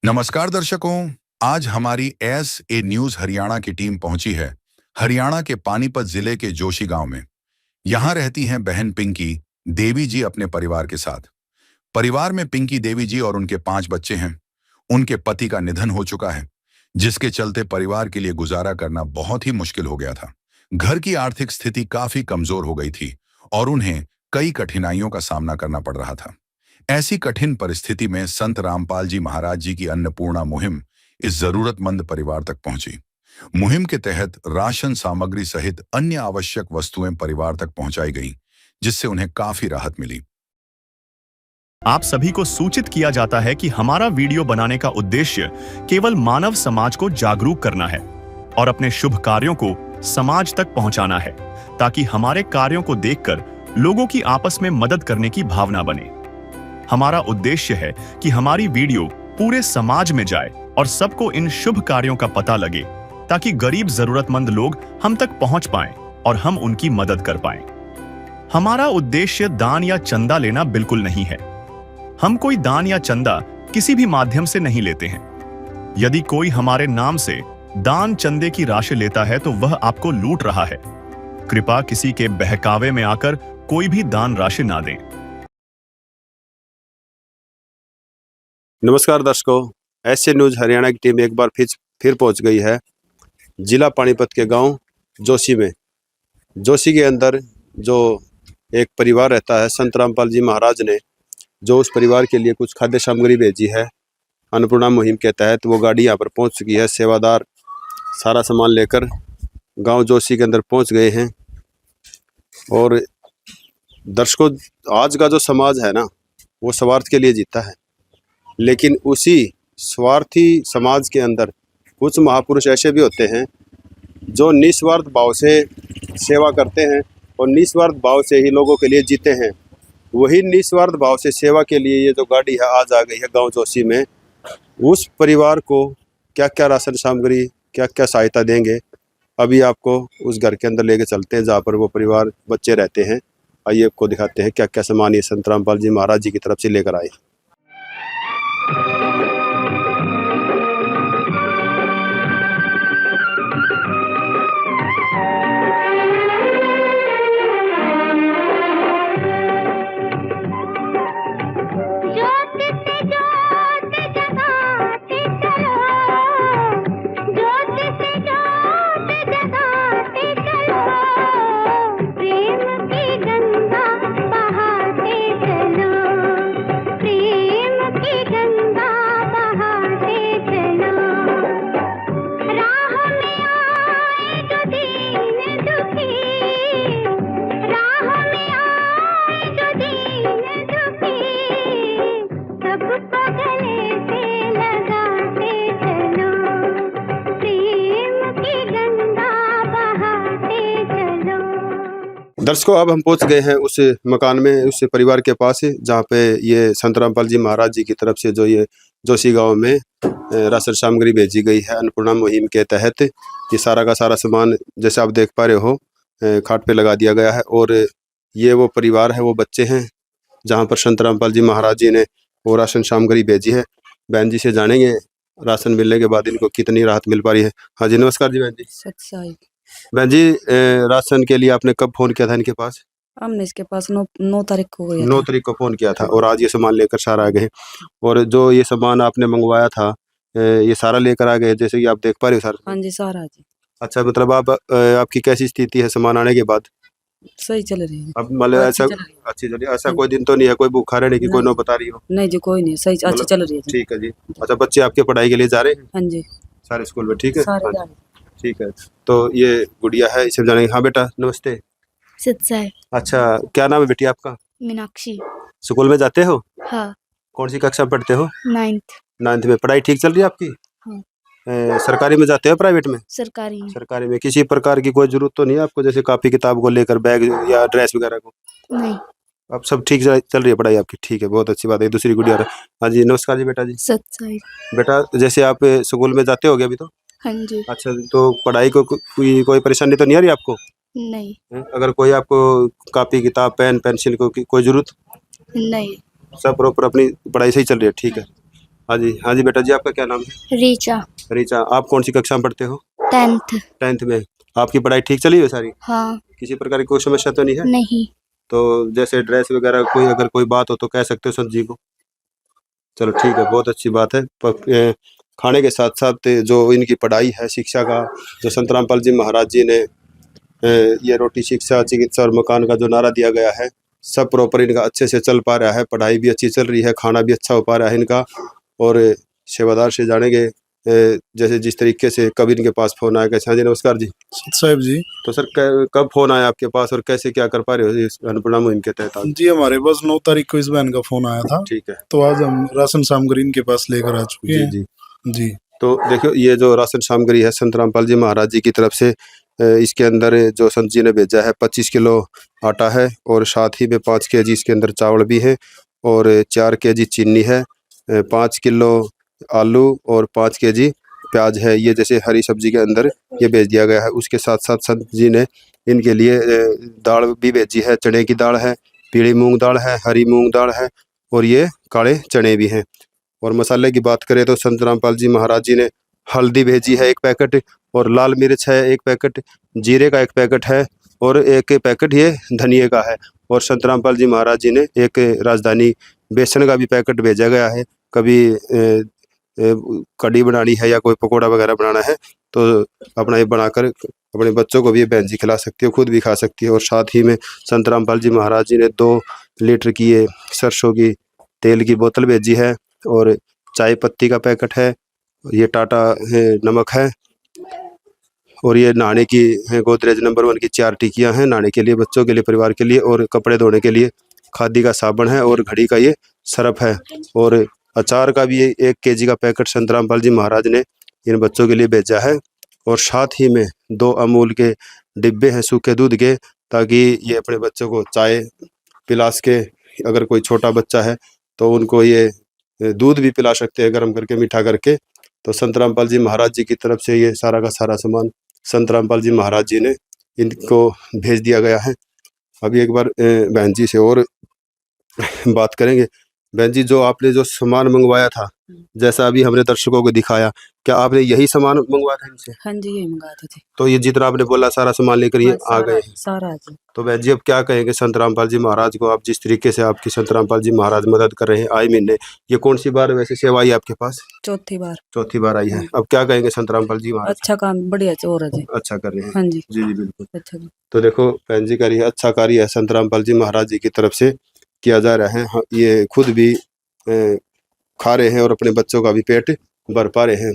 नमस्कार दर्शकों, आज हमारी एस ए न्यूज हरियाणा की टीम पहुंची है हरियाणा के पानीपत जिले के जोशी गांव में। यहां रहती हैं बहन पिंकी देवी जी अपने परिवार के साथ। परिवार में पिंकी देवी जी और उनके 5 बच्चे हैं। उनके पति का निधन हो चुका है, जिसके चलते परिवार के लिए गुजारा करना बहुत ही मुश्किल हो गया था। घर की आर्थिक स्थिति काफी कमजोर हो गई थी और उन्हें कई कठिनाइयों का सामना करना पड़ रहा था। ऐसी कठिन परिस्थिति में संत रामपाल जी महाराज जी की अन्नपूर्णा मुहिम इस जरूरतमंद परिवार तक पहुंची। मुहिम के तहत राशन सामग्री सहित अन्य आवश्यक वस्तुएं परिवार तक पहुंचाई गई, जिससे उन्हें काफी राहत मिली। आप सभी को सूचित किया जाता है कि हमारा वीडियो बनाने का उद्देश्य केवल मानव समाज को जागरूक करना है और अपने शुभ कार्यों को समाज तक पहुंचाना है, ताकि हमारे कार्यों को देखकर लोगों की आपस में मदद करने की भावना बने। हमारा उद्देश्य है कि हमारी वीडियो पूरे समाज में जाए और सबको इन शुभ कार्यों का पता लगे, ताकि गरीब जरूरतमंद लोग हम तक पहुंच पाएं और हम उनकी मदद कर पाएं। हमारा उद्देश्य दान या चंदा लेना बिल्कुल नहीं है। हम कोई दान या चंदा किसी भी माध्यम से नहीं लेते हैं। यदि कोई हमारे नाम से दान चंदे की राशि लेता है तो वह आपको लूट रहा है। कृपया किसी के बहकावे में आकर कोई भी दान राशि ना दें। नमस्कार दर्शकों, एस ए न्यूज हरियाणा की टीम एक बार फिर पहुंच गई है जिला पानीपत के गांव जोशी में। जोशी के अंदर जो एक परिवार रहता है, संत रामपाल जी महाराज ने जो उस परिवार के लिए कुछ खाद्य सामग्री भेजी है अन्नपूर्णा मुहिम के तहत, वो गाड़ी यहां पर पहुंच चुकी है। सेवादार सारा सामान लेकर गांव जोशी के अंदर पहुंच गए हैं। और दर्शकों, आज का जो समाज है ना, वो स्वार्थ के लिए जीता है, लेकिन उसी स्वार्थी समाज के अंदर कुछ महापुरुष ऐसे भी होते हैं जो निस्वार्थ भाव से सेवा करते हैं और निस्वार्थ भाव से ही लोगों के लिए जीते हैं। वही निस्वार्थ भाव से सेवा के लिए ये जो गाड़ी है आज आ गई है गांव जोशी में। उस परिवार को क्या क्या राशन सामग्री, क्या क्या सहायता देंगे, अभी आपको उस घर के अंदर लेके चलते हैं जहाँ पर वो परिवार बच्चे रहते हैं। आइए आपको दिखाते हैं क्या क्या सामान ये संत रामपाल जी महाराज जी की तरफ से लेकर आए। दर्शकों, अब हम पहुंच गए हैं उस मकान में, उस परिवार के पास, जहां पे ये संत रामपाल जी महाराज जी की तरफ से जो ये जोशी गांव में राशन सामग्री भेजी गई है अन्नपूर्णा मुहिम के तहत। ये सारा का सारा सामान जैसे आप देख पा रहे हो खाट पे लगा दिया गया है। और ये वो परिवार है, वो बच्चे हैं जहाँ पर संत रामपाल जी महाराज जी ने वो राशन सामग्री भेजी है। बहन जी से जानेंगे राशन मिलने के बाद इनको कितनी राहत मिल पा रही है। हाँ जी, नमस्कार जी बहन जी। बहन जी, राशन के लिए आपने कब फोन किया था इनके पास? हमने इसके पास 9 तारीख को गया 9 तारीख को फोन किया था और आज ये सामान लेकर सारा आ गए। और जो ये सामान आपने मंगवाया था ये सारा लेकर आ गए, जैसे कि आप देख पा रहे हो सर? हाँ जी, सारा जी। अच्छा, मतलब आप आपकी कैसी स्थिति है सामान आने के बाद? सही चल रही है। अब मतलब ऐसा अच्छी चल रही है? ऐसा कोई दिन तो नहीं है कोई भूखा रहने की कोई नो बता रही हो? नहीं जी, कोई नहीं, सही अच्छी चल रही है। ठीक है जी। अच्छा, बच्चे आपके पढ़ाई के लिए जा रहे हैं? हाँ जी, सारे स्कूल में? ठीक है, सारे ठीक है। तो ये गुड़िया है, इसे जानेंगे। हाँ बेटा, नमस्ते। सत्साई। अच्छा, क्या नाम है बेटी आपका? मीनाक्षी। स्कूल में जाते हो? हाँ। कौन सी कक्षा पढ़ते हो? 9th में। पढ़ाई ठीक चल रही है आपकी? हाँ। सरकारी में जाते हो प्राइवेट में? सरकारी में। सरकारी में। किसी प्रकार की कोई जरूरत तो नहीं है आपको, जैसे कॉपी किताब को लेकर, बैग या ड्रेस वगैरह को? नहीं। अब सब ठीक चल रही है पढ़ाई आपकी? ठीक है, बहुत अच्छी बात है। दूसरी गुड़िया। हाँ जी, नमस्कार जी बेटा जी। सत्साई। बेटा, जैसे आप स्कूल में जाते हो अभी तो? हाँ जी। अच्छा, तो पढ़ाई को कोई परेशानी तो नहीं आ रही आपको? नहीं। अगर कोई आपको कॉपी किताब पेन पेंसिल को कोई जरूरत? नहीं। सब प्रॉपर अपनी पढ़ाई सही चल रही है? ठीक है। हाँ जी बेटा जी, आपका क्या नाम है? रीचा। रीचा, आप कौन सी कक्षा में पढ़ते हो? 10th। 10th में। आपकी पढ़ाई ठीक चली है सारी? हाँ। किसी प्रकार की कोई समस्या तो नहीं है? नहीं। तो जैसे ड्रेस वगैरह कोई अगर कोई बात हो तो कह सकते हो संत जी को। चलो ठीक है, बहुत अच्छी बात है। खाने के साथ साथ जो इनकी पढ़ाई है, शिक्षा का, जो संत रामपाल जी महाराज जी ने ये रोटी शिक्षा चिकित्सा और मकान का जो नारा दिया गया है, सब प्रॉपर इनका अच्छे से चल पा रहा है। पढ़ाई भी अच्छी चल रही है, खाना भी अच्छा हो पा रहा है इनका। और सेवादार से जानेंगे जैसे जिस तरीके से कब इनके पास फोन आया। कैसे? हाँ जी, नमस्कार जी। साहब जी। तो सर कब फोन आया आपके पास और कैसे क्या कर पा रहे हो इस अन्नपूर्णा मुहिम के तहत आप? जी हमारे पास 9 तारीख को इस बहन का फोन आया था। ठीक है। तो आज हम राशन सामग्री इनके पास लेकर आ चुके हैं। जी जी। तो देखियो, ये जो राशन सामग्री है संत रामपाल जी महाराज जी की तरफ से, इसके अंदर जो संत जी ने भेजा है 25 किलो आटा है और साथ ही में 5 केजी इसके अंदर चावल भी है और 4 केजी चीनी है, 5 किलो आलू और 5 केजी प्याज है। ये जैसे हरी सब्जी के अंदर ये भेज दिया गया है। उसके साथ साथ संत जी ने इनके लिए दाल भी भेजी है। चने की दाल है, पीली मूंग दाल है, हरी मूंग दाल है और ये काले चने भी हैं। और मसाले की बात करें तो संत रामपाल जी महाराज जी ने हल्दी भेजी है 1 पैकेट और लाल मिर्च है 1 पैकेट, जीरे का 1 पैकेट है और 1 पैकेट ये धनिये का है। और संत रामपाल जी महाराज जी ने एक राजधानी बेसन का भी पैकेट भेजा गया है। कभी कढ़ी बनानी है या कोई पकौड़ा वगैरह बनाना है तो अपना ये बनाकर अपने बच्चों को भी ये बहन जी खिला सकती है, खुद भी खा सकती है। और साथ ही में संत रामपाल जी महाराज जी ने 2 लीटर की ये सरसों की तेल की बोतल भेजी है और चाय पत्ती का पैकेट है, ये टाटा नमक है और ये नहाने की गोदरेज नंबर 1 की 4 टिकियाँ हैं नहाने के लिए, बच्चों के लिए, परिवार के लिए। और कपड़े धोने के लिए खादी का साबुन है और घड़ी का ये सरफ है। और अचार का भी 1 केजी का पैकेट संत रामपाल जी महाराज ने इन बच्चों के लिए भेजा है। और साथ ही में 2 अमूल के डिब्बे हैं सूखे दूध के, ताकि ये अपने बच्चों को चाय पिला सके। अगर कोई छोटा बच्चा है तो उनको ये दूध भी पिला सकते हैं गर्म करके, मीठा करके। तो संत रामपाल जी महाराज जी की तरफ से ये सारा का सारा सामान संत रामपाल जी महाराज जी ने इनको भेज दिया गया है। अभी एक बार बहन जी से और बात करेंगे। बहन जी, जो आपने जो सामान मंगवाया था, जैसा अभी हमने दर्शकों को दिखाया, क्या आपने यही सामान मंगवाया था इनसे? हाँ जी, यही मंगाते थे। तो ये जितना आपने बोला सारा सामान लेकर ये बस आ गए हैं। सारा जी। तो बहन जी, अब क्या कहेंगे संत रामपाल जी महाराज को? आप जिस तरीके से आपकी संत रामपाल जी महाराज मदद कर रहे हैं आए महीने, ये कौन सी बार वैसे सेवा आई आपके पास? चौथी बार। चौथी बार आई है। अब क्या कहेंगे संत रामपाल जी महाराज? अच्छा काम बढ़िया हो रहा जी। अच्छा कर रहे हैं। हाँ जी। जी जी बिल्कुल। अच्छा जी। तो देखो बहन जी का ये अच्छा कार्य है संत रामपाल जी महाराज जी की तरफ से किया जा रहा है। ये खुद भी खा रहे हैं और अपने बच्चों का भी पेट भर पा रहे हैं।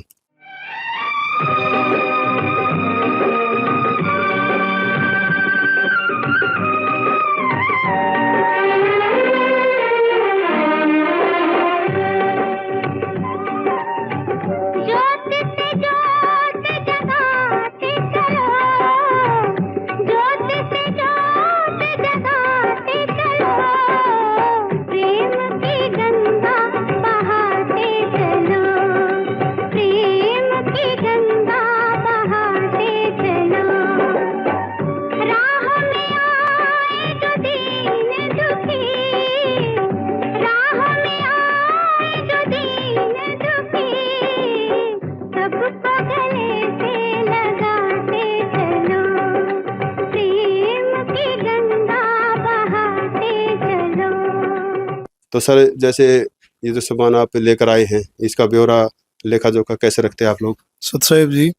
तो सर, जैसे ये जो सामान आप लेकर आए हैं, इसका ब्यौरा लेखा जोखा कैसे रखते हैं आप लोग? सत साहेब जी,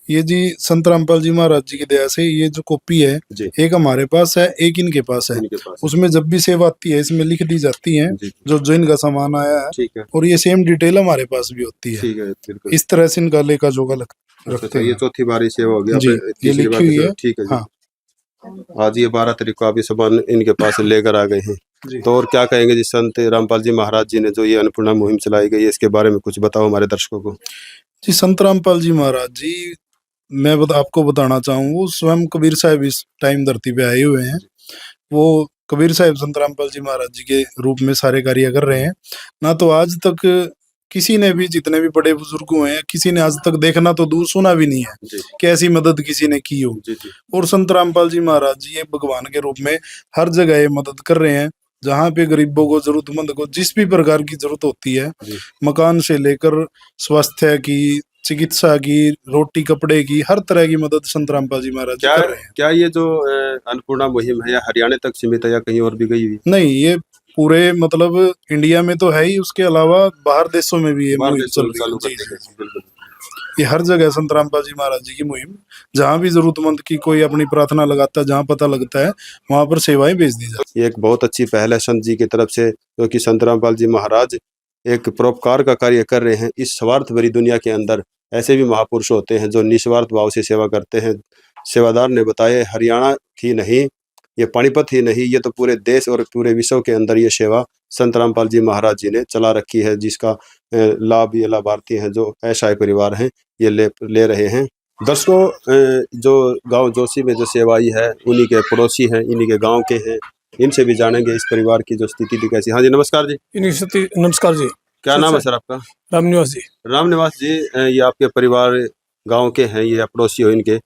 ये जी संत रामपाल जी महाराज जी की दया से ये जो कॉपी है, जी। एक हमारे पास है, एक इनके पास है। इनके पास। उसमें जब भी सेवा आती है इसमें लिख दी जाती है जी। जो इनका सामान आया है। ठीक है। और ये सेम डिटेल हमारे पास भी होती है। ठीक है, बिल्कुल। इस तरह से इनका लेखा जोखा रखते ये हैं। चौथी बार ही सेवा हो गया। जी, ये लिखी हुई है। ठीक है जी। हाँ। आज ये 12 तारीख को आप ये सामान इनके पास लेकर आ गए हैं। जी। तो और क्या कहेंगे जी, संत रामपाल जी महाराज जी ने जो ये अन्नपूर्णा मुहिम चलाई गई है, इसके बारे में कुछ बताओ हमारे दर्शकों को। जी, संत रामपाल जी महाराज जी, मैं आपको बताना चाहूँ, वो स्वयं कबीर साहब इस टाइम धरती पे आए हुए हैं। वो कबीर साहब संत रामपाल जी महाराज जी के रूप में सारे कार्य कर रहे हैं। ना तो आज तक किसी ने भी, जितने भी बड़े बुजुर्ग हुए हैं, किसी ने आज तक देखना तो दूर सुना भी नहीं है कि ऐसी मदद किसी ने की हो। जी। और संत रामपाल जी महाराज जी ये भगवान के रूप में हर जगह ये मदद कर रहे हैं। जहाँ पे गरीबों को, जरूरतमंद को जिस भी प्रकार की जरूरत होती है, जी। मकान से लेकर स्वास्थ्य की, चिकित्सा की, रोटी कपड़े की, हर तरह की मदद संत रामपाल जी महाराज जी क्या कर रहे हैं। क्या ये जो अन्नपूर्णा मुहिम है या हरियाणा तक सीमित है या कहीं और भी गई हुई? नहीं, ये पूरे मतलब इंडिया में तो है ही, उसके अलावा बाहर देशों में भी ये बाहर मुहिम देशों चल में रही चालू है। कर जी, दी जी, गई। जी। बिल्कुल। ये हर जगह संत रामपाल जी महाराज जी की मुहिम, जहाँ भी जरूरतमंद की कोई अपनी प्रार्थना लगाता है, जहाँ पता लगता है वहां पर सेवाएं भेज दी जाती ये एक बहुत अच्छी पहल है संत जी की तरफ से, क्योंकि संत रामपाल जी महाराज एक परोपकार का कार्य कर रहे हैं। इस स्वार्थ भरी दुनिया के अंदर ऐसे भी महापुरुष होते हैं जो निस्वार्थ भाव से सेवा करते हैं। सेवादार ने बताया, हरियाणा ही नहीं, ये पानीपत ही नहीं, ये तो पूरे देश और पूरे विश्व के अंदर ये सेवा संत रामपाल जी महाराज जी ने चला रखी है, जिसका लाभ ये लाभार्थी हैं जो असहाय परिवार हैं ये ले रहे हैं। दर्शकों, जो गांव जोशी में जो सेवाई है उन्हीं के पड़ोसी हैं, इन्हीं के गांव के हैं, इनसे भी जानेंगे इस परिवार की जो स्थिति थी कैसी। हाँ जी, नमस्कार जी। नमस्कार जी। क्या नाम है सर आपका? रामनिवास जी। रामनिवास जी, ये आपके परिवार गांव के हैं, ये पड़ोसी हो इनके।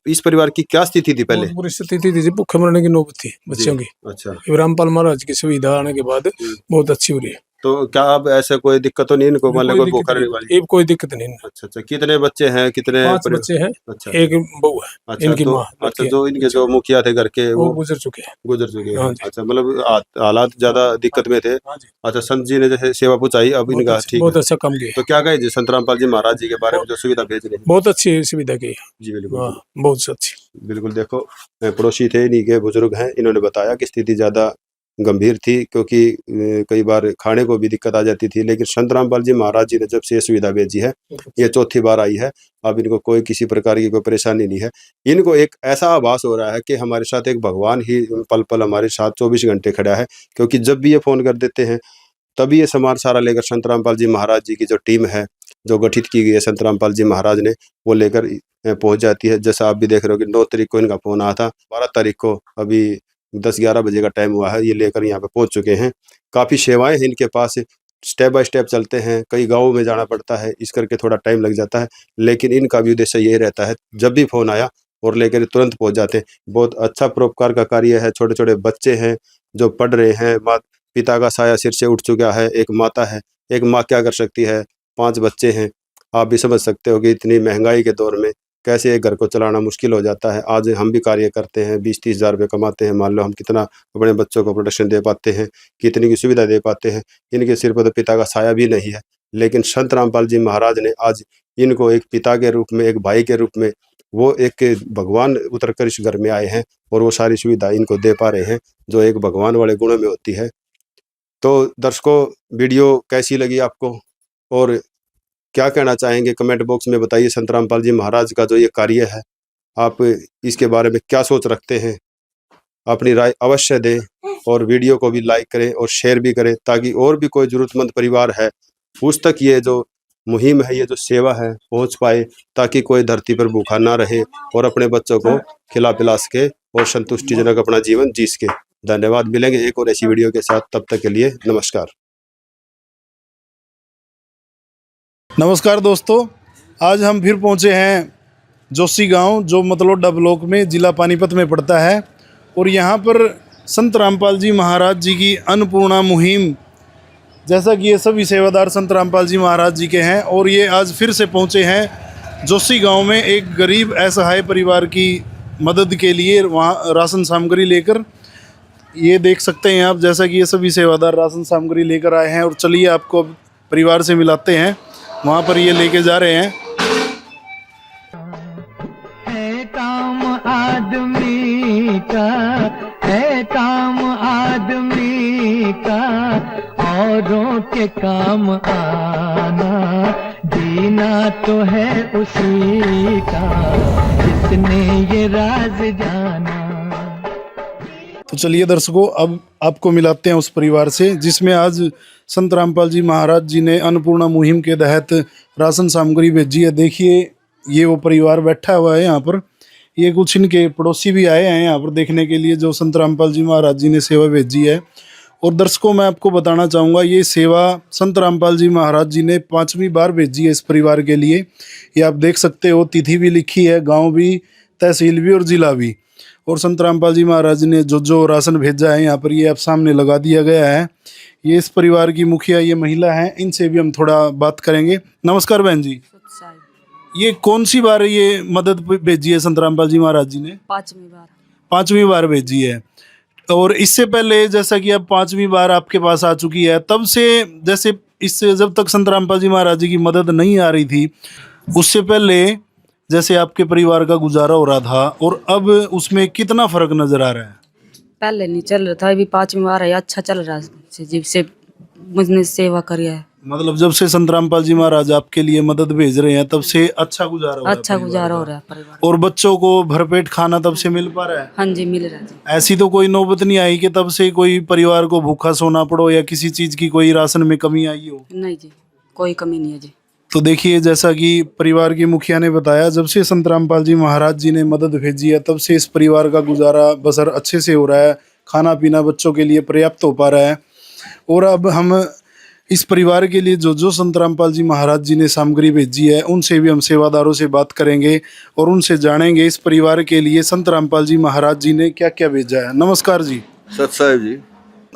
इस परिवार की क्या स्थिति थी पहले? बहुत बुरी स्थिति थी जी, भूखे मरने की नौबत थी बच्चों की। अच्छा। रामपाल महाराज की सुविधा आने के बाद बहुत अच्छी हो रही है। तो क्या अब ऐसे कोई दिक्कत तो नहीं इनको, मान लो कोई भूखा रहने वाली? एक कोई दिक्कत नहीं। अच्छा। कितने बच्चे हैं, कितने 5 बच्चे हैं। अच्छा। एक बहू है। अच्छा, इनकी तो माँ अच्छा, जो इनके जो मुखिया थे घर के वो गुजर चुके हैं। हैं। अच्छा, मतलब हालात ज्यादा दिक्कत में थे। अच्छा, संत जी ने जैसे सेवा पहुंचाई, अब इनका ठीक बहुत है। अच्छा काम किया। तो क्या कहे जी संत रामपाल जी महाराज जी के बारे में जो सुविधा भेज रहे हैं? बहुत अच्छी सुविधा की। जी बिल्कुल, बहुत अच्छी। बिल्कुल। देखो, पड़ोसी थे, इन्हीं के बुजुर्ग हैं, इन्होंने बताया कि स्थिति ज्यादा गंभीर थी, क्योंकि कई बार खाने को भी दिक्कत आ जाती थी, लेकिन संत रामपाल जी महाराज जी ने जब से ये सुविधा भेजी है, ये चौथी बार आई है, अब इनको कोई किसी प्रकार की कोई परेशानी नहीं है। इनको एक ऐसा आभास हो रहा है कि हमारे साथ एक भगवान ही पल पल हमारे साथ 24 घंटे खड़ा है, क्योंकि जब भी ये फोन कर देते हैं तभी ये सामान सारा लेकर संत रामपाल जी महाराज जी की जो टीम है, जो गठित की गई है संत रामपाल जी महाराज ने, वो लेकर पहुंच जाती है। जैसा आप भी देख रहे हो कि 9 तारीख को इनका फोन आया था, 12 तारीख को अभी 10-11 बजे का टाइम हुआ है, ये लेकर यहाँ पे पहुंच चुके हैं। काफ़ी सेवाएं हैं इनके पास, स्टेप बाय स्टेप चलते हैं, कई गाँवों में जाना पड़ता है, इस करके थोड़ा टाइम लग जाता है, लेकिन इनका भी उद्देश्य यही रहता है, जब भी फ़ोन आया और लेकर तुरंत पहुँच जाते हैं। बहुत अच्छा परोपकार का कार्य है। छोटे छोटे बच्चे हैं जो पढ़ रहे हैं, पिता का साया सिर से उठ चुका है, एक माता है, एक माँ क्या कर सकती है, 5 बच्चे हैं। आप भी समझ सकते हो कि इतनी महंगाई के दौर में कैसे एक घर को चलाना मुश्किल हो जाता है। आज हम भी कार्य करते हैं, 20-30 हज़ार रुपये कमाते हैं, मान लो हम कितना अपने बच्चों को प्रोटेक्शन दे पाते हैं, कितनी की सुविधा दे पाते हैं। इनके सिर पर तो पिता का साया भी नहीं है, लेकिन संत रामपाल जी महाराज ने आज इनको एक पिता के रूप में, एक भाई के रूप में, वो एक भगवान उतर कर इस घर में आए हैं और वो सारी सुविधा इनको दे पा रहे हैं, जो एक भगवान वाले गुणों में होती है। तो दर्शकों, वीडियो कैसी लगी आपको और क्या कहना चाहेंगे कमेंट बॉक्स में बताइए। संत रामपाल जी महाराज का जो ये कार्य है, आप इसके बारे में क्या सोच रखते हैं? अपनी राय अवश्य दें और वीडियो को भी लाइक करें और शेयर भी करें, ताकि और भी कोई ज़रूरतमंद परिवार है उस तक ये जो मुहिम है, ये जो सेवा है पहुंच पाए, ताकि कोई धरती पर भूखा ना रहे और अपने बच्चों को खिला पिला सके और संतुष्टिजनक अपना जीवन जी सके। धन्यवाद। मिलेंगे एक और ऐसी वीडियो के साथ, तब तक के लिए नमस्कार। नमस्कार दोस्तों, आज हम फिर पहुंचे हैं जोशी गांव, जो मतलोडा ब्लॉक में जिला पानीपत में पड़ता है। और यहाँ पर संत रामपाल जी महाराज जी की अन्नपूर्णा मुहिम, जैसा कि ये सभी सेवादार संत रामपाल जी महाराज जी के हैं, और ये आज फिर से पहुँचे हैं जोशी गांव में एक गरीब असहाय परिवार की मदद के लिए, वहाँ राशन सामग्री लेकर। ये देख सकते हैं आप, जैसा कि ये सभी सेवादार राशन सामग्री लेकर आए हैं। और चलिए आपको परिवार से मिलाते हैं, वहाँ पर ये लेके जा रहे हैं। है काम आदमी का, है काम आदमी का, औरों के काम आना, जीना तो है उसी का, जिसने ये राज जाना। तो चलिए दर्शकों, अब आपको मिलाते हैं उस परिवार से, जिसमें आज संत रामपाल जी महाराज जी ने अन्नपूर्णा मुहिम के तहत राशन सामग्री भेजी है। देखिए, ये वो परिवार बैठा हुआ है यहाँ पर। ये कुछ इनके पड़ोसी भी आए हैं यहाँ पर देखने के लिए, जो संत रामपाल जी महाराज जी ने सेवा भेजी है। और दर्शकों, मैं आपको बताना चाहूँगा, ये सेवा संत रामपाल जी महाराज जी ने 5वीं बार भेजी है इस परिवार के लिए। ये आप देख सकते हो, तिथि भी लिखी है, गाँव भी, तहसील भी और ज़िला भी। और संत रामपाल जी महाराज ने जो राशन भेजा है यहाँ पर ये आप सामने लगा दिया गया है। ये इस परिवार की मुखिया ये महिला है, इनसे भी हम थोड़ा बात करेंगे। नमस्कार बहन जी, ये कौन सी बार ये मदद भेजी है संत रामपाल जी महाराज जी ने? 5वीं बार भेजी है। और इससे पहले जैसा कि अब 5वीं बार आपके पास आ चुकी है, तब से जैसे इससे जब तक संत रामपाल जी महाराज जी की मदद नहीं आ रही थी, उससे पहले जैसे आपके परिवार का गुजारा हो रहा था और अब उसमें कितना फर्क नजर आ रहा है? पहले नहीं चल रहा था, अभी 5वीं बार है, अच्छा चल रहा है। जब से मुझने सेवा करी है, मतलब जब से संत रामपाल जी महाराज आपके लिए मदद भेज रहे हैं तब से अच्छा गुजारा हो रहा है अच्छा परिवार गुजारा का। हो रहा है परिवार। और बच्चों को भरपेट खाना तब से मिल पा रहा है? हाँ जी, मिल रहा है जी। ऐसी तो कोई नौबत नहीं आई कि तब से कोई परिवार को भूखा सोना पड़ो या किसी चीज की कोई राशन में कमी आई हो? नहीं जी, कोई कमी नहीं है जी। तो देखिए, जैसा कि परिवार की मुखिया ने बताया, जब से संत रामपाल जी महाराज जी ने मदद भेजी है तब से इस परिवार का गुजारा बसर अच्छे से हो रहा है, खाना पीना बच्चों के लिए पर्याप्त हो पा रहा है। और अब हम इस परिवार के लिए जो संत रामपाल जी महाराज जी ने सामग्री भेजी है उनसे भी हम सेवादारों से बात करेंगे और उनसे जानेंगे इस परिवार के लिए संत रामपाल जी महाराज जी ने क्या क्या भेजा है। नमस्कार जी। सत साहिब जी,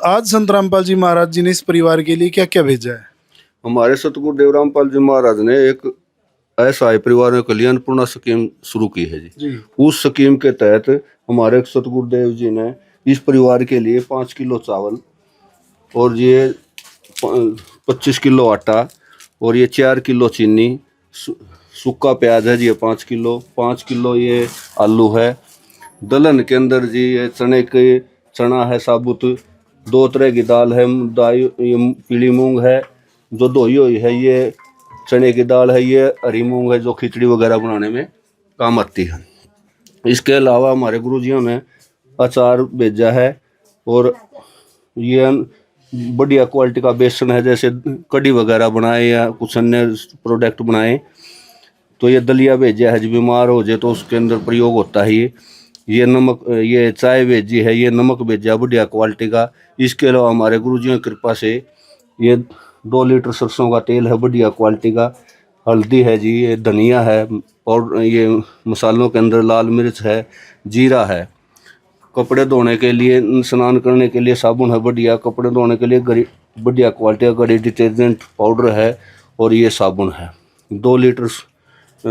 आज संत रामपाल जी महाराज जी ने इस परिवार के लिए क्या क्या भेजा है? हमारे सतगुरु देव रामपाल जी महाराज ने एक असहाय परिवार में कल्याणपूर्ण स्कीम शुरू की है जी। उस स्कीम के तहत हमारे सतगुरु देव जी ने इस परिवार के लिए 5 किलो चावल और ये 25 किलो आटा और ये 4 किलो चीनी, सूखा प्याज है जी ये 5 किलो ये आलू है। दलहन के अंदर जी ये चना है साबुत, 2 तरह की दाल है, ये पीली मूंग है जो धोई हुई है, ये चने की दाल है, ये हरी मूंग है जो खिचड़ी वगैरह बनाने में काम आती है। इसके अलावा हमारे गुरुजियों ने अचार भेजा है और ये बढ़िया क्वालिटी का बेसन है, जैसे कढ़ी वगैरह बनाए या कुछ अन्य प्रोडक्ट बनाए। तो ये दलिया भेजा है, जो बीमार हो जाए तो उसके अंदर प्रयोग होता है। ये नमक, ये चाय भेजी है, ये नमक भेजा बढ़िया क्वालिटी का। इसके अलावा हमारे गुरुजियों की कृपा से ये 2 लीटर सरसों का तेल है बढ़िया क्वालिटी का, हल्दी है जी, ये धनिया है और ये मसालों के अंदर लाल मिर्च है, जीरा है। कपड़े धोने के लिए, स्नान करने के लिए साबुन है बढ़िया, कपड़े धोने के लिए बढ़िया क्वालिटी का गड़ी डिटर्जेंट पाउडर है और ये साबुन है। 2 लीटर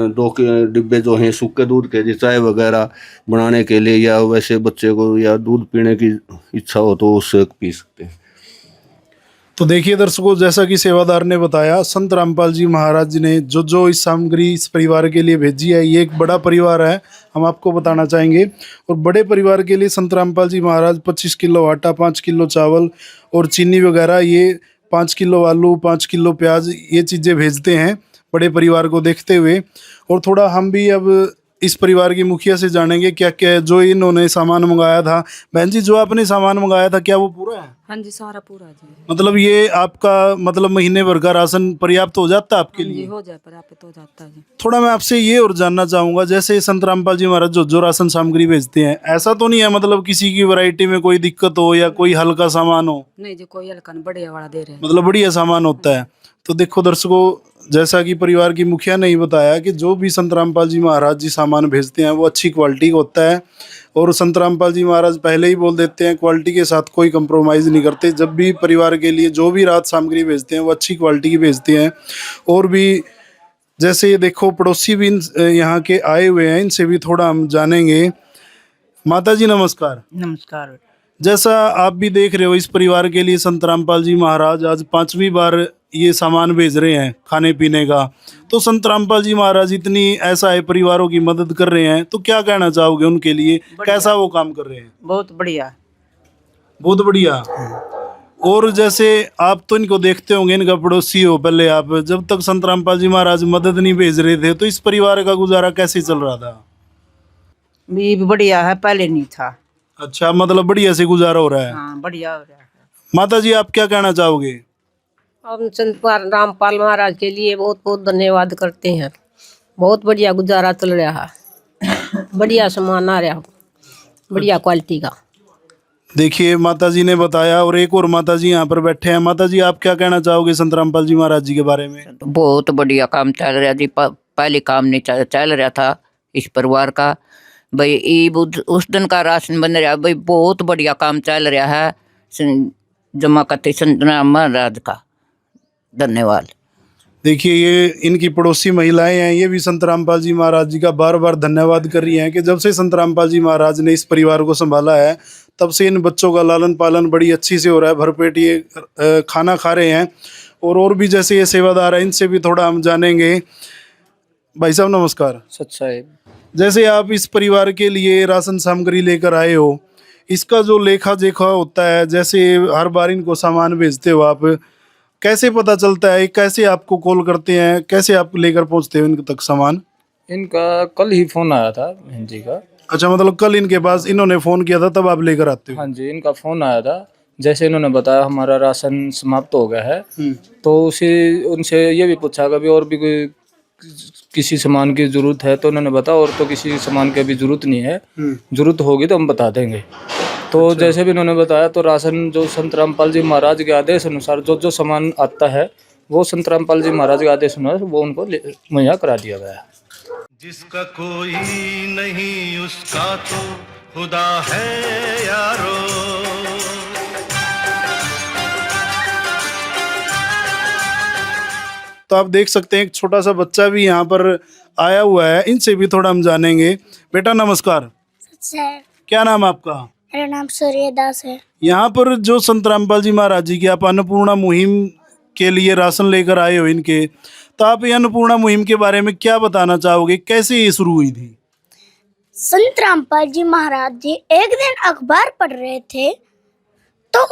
2 के डिब्बे जो हैं सूखे दूध के, जी चाय वगैरह बनाने के लिए या वैसे बच्चे को या दूध पीने की इच्छा हो तो उससे पी सकते हैं। तो देखिए दर्शकों, जैसा कि सेवादार ने बताया, संत रामपाल जी महाराज जी ने जो इस सामग्री इस परिवार के लिए भेजी है, ये एक बड़ा परिवार है, हम आपको बताना चाहेंगे। और बड़े परिवार के लिए संत रामपाल जी महाराज 25 किलो आटा, 5 किलो चावल और चीनी वगैरह, ये 5 किलो आलू, 5 किलो प्याज, ये चीज़ें भेजते हैं बड़े परिवार को देखते हुए। और थोड़ा हम भी अब इस परिवार की मुखिया से जानेंगे क्या क्या है जो इन्होंने सामान मंगाया था। बहन जी, जो आपने सामान मंगाया था क्या वो पूरा है? हाँ जी, सारा पूरा जी। मतलब ये आपका मतलब महीने भर का राशन पर्याप्त हो जाता है आपके हाँ जी, लिए? हो जाए पर्याप्त हो जाता है जी। थोड़ा मैं आपसे ये और जानना चाहूंगा, जैसे संत रामपाल जी महाराज जो राशन सामग्री भेजते हैं, ऐसा तो नहीं है मतलब किसी की वैरायटी में कोई दिक्कत हो या कोई हल्का सामान हो? नहीं जी, कोई हल्का नहीं, बढ़िया वाला दे रहे हैं। मतलब बढ़िया सामान होता है। तो देखो दर्शकों, जैसा कि परिवार की मुखिया ने ही बताया कि जो भी संत रामपाल जी महाराज जी सामान भेजते हैं वो अच्छी क्वालिटी का होता है। और संत रामपाल जी महाराज पहले ही बोल देते हैं, क्वालिटी के साथ कोई कंप्रोमाइज़ नहीं करते। जब भी परिवार के लिए जो भी राहत सामग्री भेजते हैं वो अच्छी क्वालिटी की भेजते हैं। और भी जैसे ये देखो, पड़ोसी भी यहाँ के आए हुए हैं, इनसे भी थोड़ा हम जानेंगे। माता जी नमस्कार। नमस्कार। जैसा आप भी देख रहे हो, इस परिवार के लिए संत रामपाल जी महाराज आज 5वीं बार ये सामान भेज रहे हैं खाने पीने का। तो संत रामपाल जी महाराज इतनी ऐसा है परिवारों की मदद कर रहे हैं, तो क्या कहना चाहोगे उनके लिए? कैसा वो काम कर रहे हैं? बहुत बढ़िया। बहुत बढ़िया। और जैसे आप तो इनको देखते होंगे, इनका पड़ोसी हो पहले आप, जब तक संत रामपाल जी महाराज मदद नहीं भेज रहे थे तो इस परिवार का गुजारा कैसे चल रहा था? भी बढ़िया है, पहले नहीं था। अच्छा, मतलब बढ़िया से गुजारा हो रहा है। हाँ, बढ़िया हो रहा है। माता जी, आप क्या कहना चाहोगे? हम संत रामपाल महाराज के लिए बहुत बहुत धन्यवाद करते हैं। बहुत बढ़िया गुजारा चल रहा है, बढ़िया सामान आ रहा, बढ़िया क्वालिटी का। देखिए, माता जी ने बताया। और एक और माता जी यहाँ पर बैठे हैं। माता जी, आप क्या कहना चाहोगे संत रामपाल जी महाराज जी के बारे में? बहुत बढ़िया काम चल रहा जी। पहले काम नहीं चल रहा था इस परिवार का, भाई ईब उस दिन का राशन बन रहा भाई, बहुत बढ़िया काम चल रहा है जमाकती संतराम महाराज का। धन्यवाद। देखिए, ये इनकी पड़ोसी महिलाएं हैं, ये भी संत रामपाल जी महाराज जी का बार बार धन्यवाद कर रही हैं कि जब से संत रामपाल जी महाराज ने इस परिवार को संभाला है तब से इन बच्चों का लालन पालन बड़ी अच्छी से हो रहा है। भरपेट ये खाना खा रहे हैं। और भी जैसे ये सेवादार है, इनसे भी थोड़ा हम जानेंगे। भाई साहब नमस्कार। साहेब, जैसे आप इस परिवार के लिए राशन सामग्री लेकर आए हो, इसका जो लेखा जोखा होता है, जैसे हर बार इनको सामान भेजते हो आप, कैसे पता चलता है? कैसे आपको कॉल करते हैं? कैसे आप लेकर पहुंचते हो इनके तक सामान? इनका कल ही फोन आया था बहन जी का। अच्छा, मतलब कल इनके पास इन्होंने फ़ोन किया था तब आप लेकर आते हो? हाँ जी, इनका फोन आया था। जैसे इन्होंने बताया हमारा राशन समाप्त हो गया है, तो उनसे ये भी पूछा कभी और भी कोई किसी सामान की जरूरत है, तो उन्होंने बताया और तो किसी सामान की अभी जरूरत नहीं है, जरूरत होगी तो हम बता देंगे। तो अच्छा। जैसे भी इन्होंने बताया तो राशन जो संत रामपाल जी महाराज के आदेश अनुसार जो जो सामान आता है वो संत रामपाल जी महाराज के आदेश अनुसार वो उनको मुहैया करा दिया गया है। जिसका कोई नहीं उसका तो खुदा है यारो। तो आप देख सकते हैं एक छोटा सा बच्चा भी यहाँ पर आया हुआ है, इनसे भी थोड़ा हम जानेंगे। बेटा नमस्कार। सर, क्या नाम आपका? मेरा नाम सूर्यदास है। यहाँ पर जो संत रामपाल जी महाराज जी की आप अन्नपूर्णा मुहिम के लिए राशन लेकर आए हो इनके, तो आप ये अन्नपूर्णा मुहिम के बारे में क्या बताना चाहोगे? कैसे ये शुरू हुई थी? संत रामपाल जी महाराज जी एक दिन अखबार पढ़ रहे थे, तो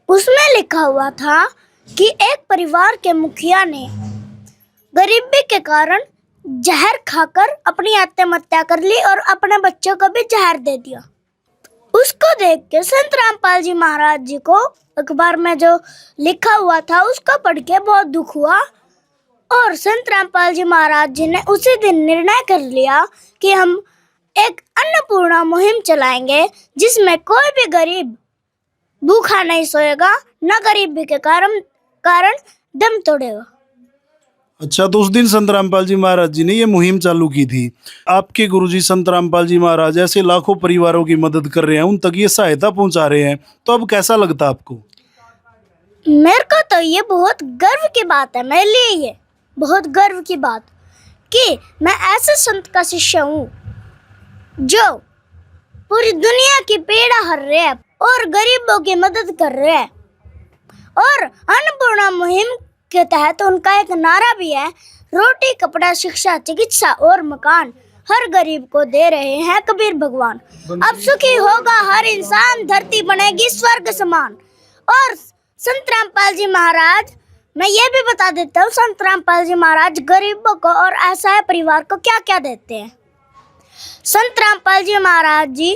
उसमें लिखा हुआ था कि एक परिवार के मुखिया ने गरीबी के कारण जहर खाकर अपनी आत्महत्या कर ली और अपने बच्चों को भी जहर दे दिया। उसको देख के संत रामपाल जी महाराज जी को अखबार में जो लिखा हुआ था उसको पढ़ के बहुत दुख हुआ, और संत रामपाल जी महाराज जी ने उसी दिन निर्णय कर लिया कि हम एक अन्नपूर्णा मुहिम चलाएंगे, जिसमें कोई भी गरीब भूखा नहीं सोएगा, न गरीबी के कारण दम तोड़ेगा। अच्छा, तो उस दिन संत रामपाल जी महाराज जी ने ये मुहिम चालू की थी। आपके गुरुजी संत रामपाल जी महाराज ऐसे लाखों परिवारों की मदद कर रहे हैं, उन तक ये सहायता पहुंचा रहे हैं, तो अब कैसा लगता आपको? मेरे को तो ये बहुत गर्व की बात है, मेरे लिए ये बहुत गर्व की बात कि मैं ऐसे संत का शिष्य हूँ जो पूरी दुनिया की पीड़ा हर रहे हैं और गरीबों की मदद कर रहे हैं। और अन्नपूर्णा मुहिम के तहत उनका एक नारा भी है, रोटी कपड़ा शिक्षा चिकित्सा और मकान हर गरीब को दे रहे हैं कबीर भगवान। अब सुखी होगा हर इंसान, धरती बनेगी स्वर्ग समान। और संत रामपाल जी महाराज, मैं ये भी बता देता हूँ, संत रामपाल जी महाराज गरीबों को और असहाय परिवार को क्या क्या देते हैं। संत रामपाल जी महाराज जी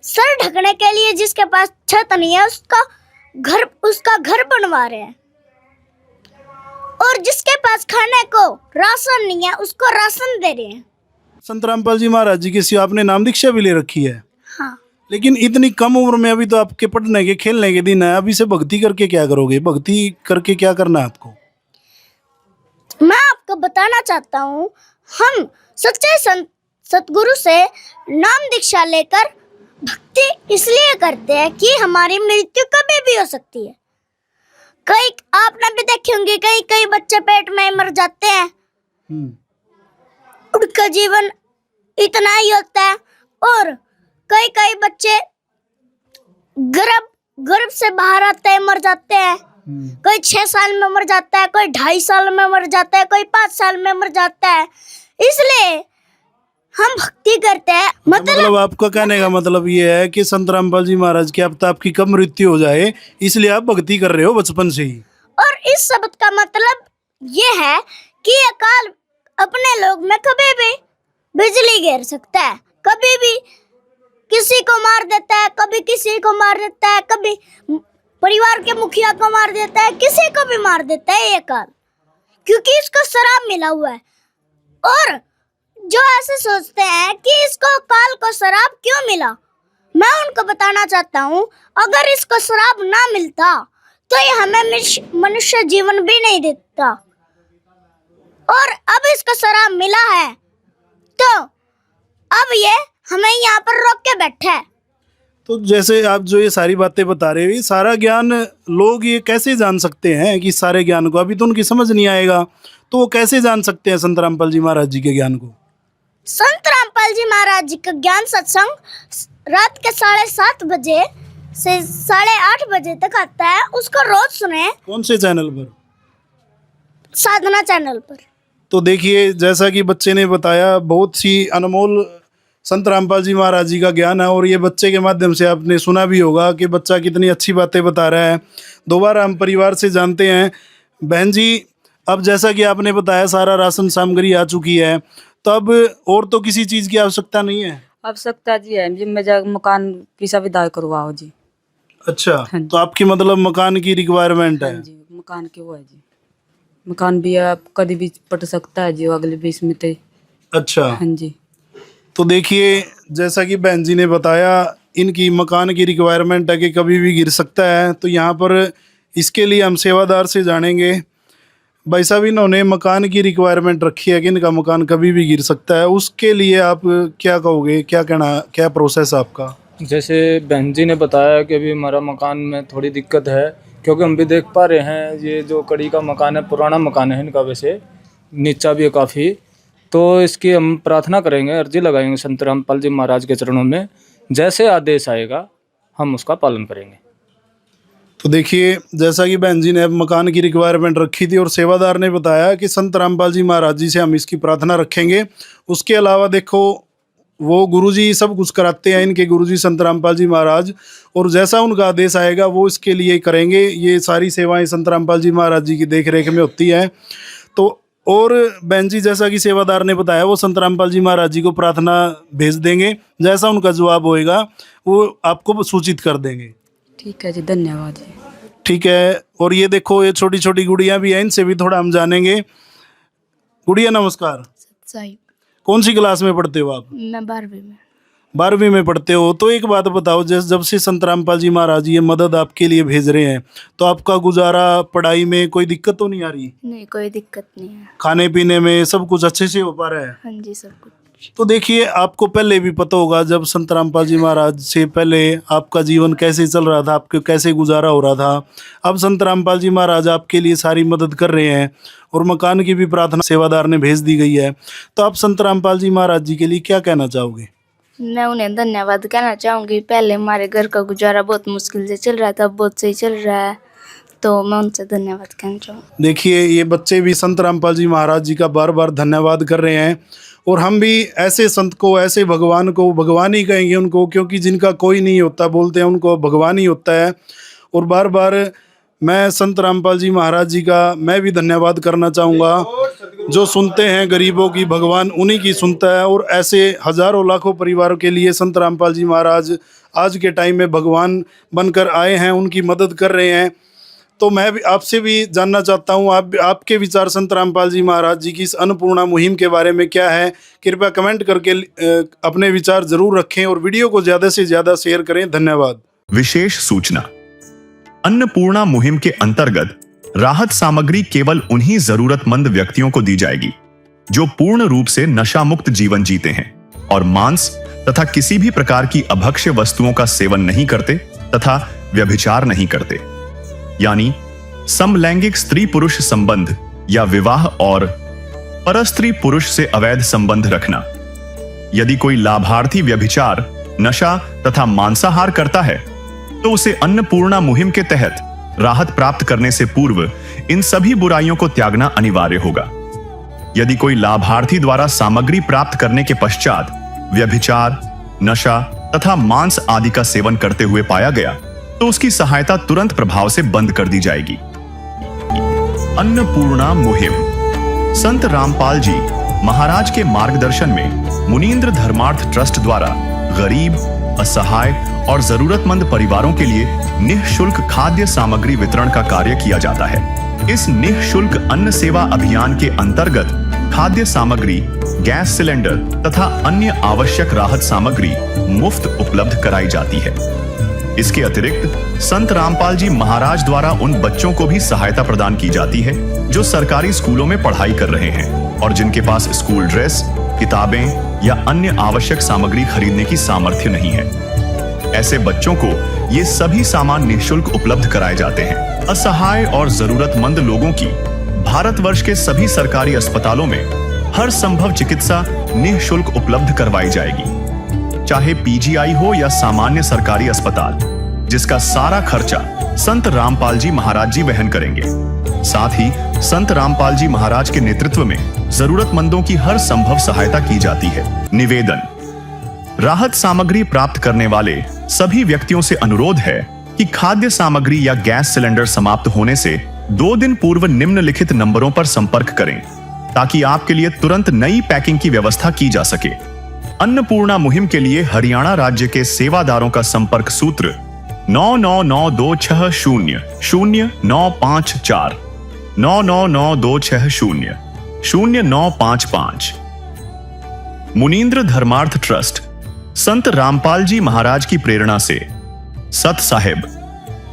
सर ढकने के लिए जिसके पास छत नहीं है उसका घर बनवा रहे हैं, और जिसके पास खाने को राशन नहीं है उसको राशन दे रहे हैं। संत रामपाल जी महाराज जी की आपने नाम दीक्षा भी ले रखी है। हाँ, लेकिन इतनी कम उम्र में, अभी तो आपके पढ़ने के खेलने के दिन है, अभी से भक्ति करके क्या करोगे? भक्ति करके क्या करना है आपको? मैं आपको बताना चाहता हूँ, हम सच्चे सतगुरु से नाम दीक्षा लेकर भक्ति इसलिए करते हैं कि हमारी मृत्यु कभी भी हो सकती है। कई आपने भी देखे होंगे, कई बच्चे पेट में मर जाते हैं, उनका जीवन इतना ही होता है। और कई बच्चे गर्भ से बाहर आते हैं, मर जाते हैं। कोई 6 साल में मर जाता है, कोई 2.5 साल में मर जाता है, कोई 5 साल में मर जाता है। इसलिए हम भक्ति करते हैं। मतलब आपका कहने का मतलब ये है कि संत रामपाल जी महाराज की अब आपकी कब मृत्यु हो जाए, इसलिए आप भक्ति कर रहे हो बचपन से ही। और इस शब्द का मतलब ये है कि अकाल अपने लोग में कभी भी बिजली गिर सकता है, कभी भी किसी को मार देता है, कभी किसी को मार देता है, कभी परिवार के मुखिया को मार देता है, किसी को भी मार देता है ये काल, क्योंकि इसको शराब मिला हुआ है। और जो ऐसे सोचते हैं कि इसको काल को शराब क्यों मिला, मैं उनको बताना चाहता हूँ, अगर इसको शराब ना मिलता तो ये हमें मनुष्य जीवन भी नहीं देता। और अब इसको शराब मिला है तो अब ये हमें यहाँ पर रोक के बैठा है। तो जैसे आप जो ये सारी बातें बता रहे हो, ये सारा ज्ञान लोग ये कैसे जान सकते हैं कि सारे ज्ञान को? अभी तो उनकी समझ नहीं आएगा, तो वो कैसे जान सकते हैं संत रामपाल जी महाराज जी के ज्ञान को? संत रामपाल जी महाराज जी का ज्ञान सत्संग रात के 7:30 बजे से 8:30 बजे तक आता है। उसको रोज सुने। कौन से चैनल पर? साधना चैनल पर। तो देखिए, जैसा कि बच्चे ने बताया, बहुत सी अनमोल संत रामपाल जी महाराज जी का ज्ञान है, और ये बच्चे के माध्यम से आपने सुना भी होगा कि बच्चा कितनी अच्छी बातें बता रहा है। दोबारा हम परिवार से जानते हैं। बहन जी, अब जैसा कि आपने बताया सारा राशन सामग्री आ चुकी है, तो अब और तो किसी चीज़ की आवश्यकता नहीं है? आवश्यकता जी है जी, मैं मकान की सुविधा करवाओ जी। अच्छा, हाँ जी। तो आपकी मतलब मकान की रिक्वायरमेंट है? हाँ जी, मकान की वो है जी। मकान भी आप कभी भी पट सकता है जी, अगले 20 में तो। अच्छा। हाँ जी। तो देखिए, जैसा कि बहन जी ने बताया, इनकी मकान की रिक्वायरमेंट है कि कभी भी गिर सकता है। तो यहाँ पर इसके लिए हम सेवादार से जानेंगे। भाई साहब, इन्होंने मकान की रिक्वायरमेंट रखी है कि इनका मकान कभी भी गिर सकता है, उसके लिए आप क्या कहोगे? क्या कहना, क्या प्रोसेस आपका? जैसे बहन जी ने बताया कि अभी हमारा मकान में थोड़ी दिक्कत है, क्योंकि हम भी देख पा रहे हैं ये जो कड़ी का मकान है, पुराना मकान है इनका, वैसे नीचा भी है काफ़ी। तो इसकी हम प्रार्थना करेंगे, अर्जी लगाएंगे संत रामपाल जी महाराज के चरणों में। जैसे आदेश आएगा हम उसका पालन करेंगे। तो देखिए, जैसा कि बहन जी ने अब मकान की रिक्वायरमेंट रखी थी और सेवादार ने बताया कि संत रामपाल जी महाराज जी से हम इसकी प्रार्थना रखेंगे। उसके अलावा देखो, वो गुरुजी सब कुछ कराते हैं, इनके गुरुजी संत रामपाल जी महाराज, और जैसा उनका आदेश आएगा वो इसके लिए करेंगे। ये सारी सेवाएं संत रामपाल जी महाराज जी की देख रेख में होती हैं। तो और बहन जी, जैसा कि सेवादार ने बताया, वो संत रामपाल जी महाराज जी को प्रार्थना भेज देंगे। जैसा उनका जवाब होएगा वो आपको सूचित कर देंगे। ठीक है जी, धन्यवाद जी। ठीक है। और ये देखो, ये छोटी छोटी गुड़िया भी हैं, इनसे भी थोड़ा हम जानेंगे। गुड़िया नमस्कार। सही। कौन सी क्लास में पढ़ते हो आप? मैं 12वीं में। 12वीं में पढ़ते हो। तो एक बात बताओ, जब से संत रामपाल जी महाराज ये मदद आपके लिए भेज रहे हैं, तो आपका गुजारा, पढ़ाई में कोई दिक्कत तो नहीं आ रही? नहीं, कोई दिक्कत नहीं है। खाने पीने में सब कुछ अच्छे से हो पा रहा है? हाँ जी, सब कुछ। तो देखिए, आपको पहले भी पता होगा, जब संत रामपाल जी महाराज से पहले आपका जीवन कैसे चल रहा था, आपके कैसे गुजारा हो रहा था। अब संत रामपाल जी महाराज आपके लिए सारी मदद कर रहे हैं, और मकान की भी प्रार्थना सेवादार ने भेज दी गई है। तो आप संत रामपाल जी महाराज जी के लिए क्या कहना चाहोगे? मैं उन्हें धन्यवाद कहना चाहूँगी। पहले हमारे घर का गुजारा बहुत मुश्किल से चल रहा था, अब बहुत सही चल रहा है, तो मैं उनसे धन्यवाद कहना चाहूँगी। देखिए, ये बच्चे भी संत रामपाल जी महाराज जी का बार बार धन्यवाद कर रहे हैं, और हम भी ऐसे संत को, ऐसे भगवान को भगवान ही कहेंगे उनको, क्योंकि जिनका कोई नहीं होता, बोलते हैं उनको भगवान ही होता है। और बार बार मैं संत रामपाल जी महाराज जी का मैं भी धन्यवाद करना चाहूँगा। जो सुनते हैं गरीबों की, भगवान उन्हीं की सुनता है, और ऐसे हजारों लाखों परिवारों के लिए संत रामपाल जी महाराज आज के टाइम में भगवान बनकर आए हैं, उनकी मदद कर रहे हैं। तो मैं भी आपसे भी जानना चाहता हूँ, आपके विचार संत रामपाल जी महाराज जी की इस अन्नपूर्णा मुहिम के बारे में क्या है? कृपया कमेंट करके अपने विचार जरूर रखें, और वीडियो को ज्यादा से ज्यादा शेयर करें। धन्यवाद। विशेष सूचना, अन्नपूर्णा मुहिम के अंतर्गत राहत सामग्री केवल उन्हीं जरूरतमंद व्यक्तियों को दी जाएगी जो पूर्ण रूप से नशा मुक्त जीवन जीते हैं और मांस तथा किसी भी प्रकार की अभक्ष्य वस्तुओं का सेवन नहीं करते तथा व्यभिचार नहीं करते, यानी समलैंगिक स्त्री पुरुष संबंध या विवाह और परस्त्री पुरुष से अवैध संबंध रखना। यदि कोई लाभार्थी व्यभिचार, नशा तथा मांसाहार करता है तो उसे अन्नपूर्णा मुहिम के तहत राहत प्राप्त करने से पूर्व इन सभी बुराइयों को त्यागना अनिवार्य होगा। यदि कोई लाभार्थी द्वारा सामग्री प्राप्त करने के पश्चात व्यभिचार, नशा तथा मांस आदि का सेवन करते हुए पाया गया तो उसकी सहायता तुरंत प्रभाव से बंद कर दी जाएगी। अन्नपूर्णा मुहिम संत रामपाल जी महाराज के मार्गदर्शन में मुनींद्र धर्मार्थ ट्रस्ट द्वारा गरीब, असहाय और जरूरतमंद परिवारों के लिए निःशुल्क खाद्य सामग्री वितरण का कार्य किया जाता है। इस निःशुल्क अन्न सेवा अभियान के अंतर्गत खाद्य सामग्री, गैस सिलेंडर तथा अन्य आवश्यक राहत सामग्री मुफ्त उपलब्ध कराई जाती है। इसके अतिरिक्त संत रामपाल जी महाराज द्वारा उन बच्चों को भी सहायता प्रदान की जाती है जो सरकारी स्कूलों में पढ़ाई कर रहे हैं और जिनके पास स्कूल ड्रेस, किताबें या अन्य आवश्यक सामग्री खरीदने की सामर्थ्य नहीं है। ऐसे बच्चों को ये सभी सामान निःशुल्क उपलब्ध कराए जाते हैं। असहाय और जरूरतमंद लोगों की भारतवर्ष के सभी सरकारी अस्पतालों में हर संभव चिकित्सा निःशुल्क उपलब्ध करवाई जाएगी, चाहे पीजीआई हो या सामान्य सरकारी अस्पताल, जिसका सारा खर्चा संत रामपाल जी महाराज जी वहन करेंगे। साथ ही संत रामपाल जी महाराज के नेतृत्व में जरूरतमंदों की हर संभव सहायता की जाती है। निवेदन: राहत सामग्री प्राप्त करने वाले सभी व्यक्तियों से अनुरोध है कि खाद्य सामग्री या गैस सिलेंडर समाप्त होने से 2 दिन पूर्व निम्नलिखित नंबरों पर संपर्क करें ताकि आपके लिए तुरंत नई पैकिंग की व्यवस्था की जा सके। अन्नपूर्णा मुहिम के लिए हरियाणा राज्य के सेवादारों का संपर्क सूत्र 9992600954 9992600955। मुनींद्र धर्मार्थ ट्रस्ट संत रामपाल जी महाराज की प्रेरणा से सत साहिब